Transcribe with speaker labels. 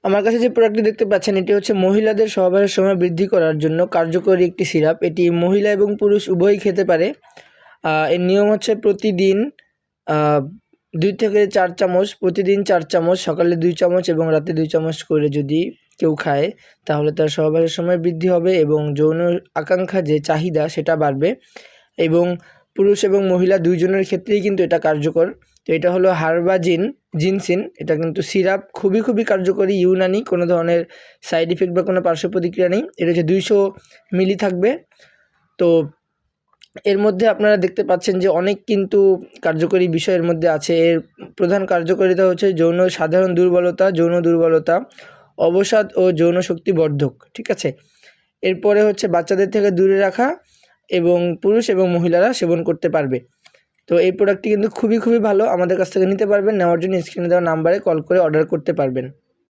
Speaker 1: আমার কাছে যে প্রোডাক্টটি দেখতে পাচ্ছেন এটি হচ্ছে মহিলাদের সহবাসের সময় বৃদ্ধি করার জন্য কার্যকরী একটি সিরাপ। এটি মহিলা এবং পুরুষ উভয়ই খেতে পারে। এর নিয়ম হচ্ছে প্রতিদিন 2 থেকে 4 চামচ, প্রতিদিন 4 চামচ, সকালে 2 চামচ এবং রাতে 2 চামচ করে যদি কেউ খায় তাহলে তার সহবাসের সময় বৃদ্ধি হবে এবং যৌন আকাঙ্ক্ষা যে চাহিদা সেটা বাড়বে এবং পুরুষ এবং মহিলা দুইজনের ক্ষেত্রেই কিন্তু এটা কার্যকর। তো এটা হলো হার্বাজিন জিনসিন। এটা কিন্তু সিরাপ খুবই কার্যকরী, ইউনানি, কোনো ধরনের সাইড ইফেক্ট বা কোনো পার্শ্ব প্রতিক্রিয়া নেই। এটা হচ্ছে 200 মিলি থাকবে। তো এর মধ্যে আপনারা দেখতে পাচ্ছেন যে অনেক কিন্তু কার্যকরী বিষয় এর মধ্যে আছে। এর প্রধান কার্যকারিতা হচ্ছে সাধারণ দুর্বলতা, যৌন দুর্বলতা, অবসাদ ও যৌন শক্তি বর্ধক। ঠিক আছে? এরপরে হচ্ছে বাচ্চাদের থেকে দূরে রাখা এবং পুরুষ এবং মহিলারা সেবন করতে পারবে। তো এই প্রোডাক্টটি কিন্তু খুবই ভালো। আমাদের কাছ থেকে নিতে পারবেন। নেওয়ার জন্য স্ক্রিনে দেওয়া নাম্বারে কল করে অর্ডার করতে পারবেন।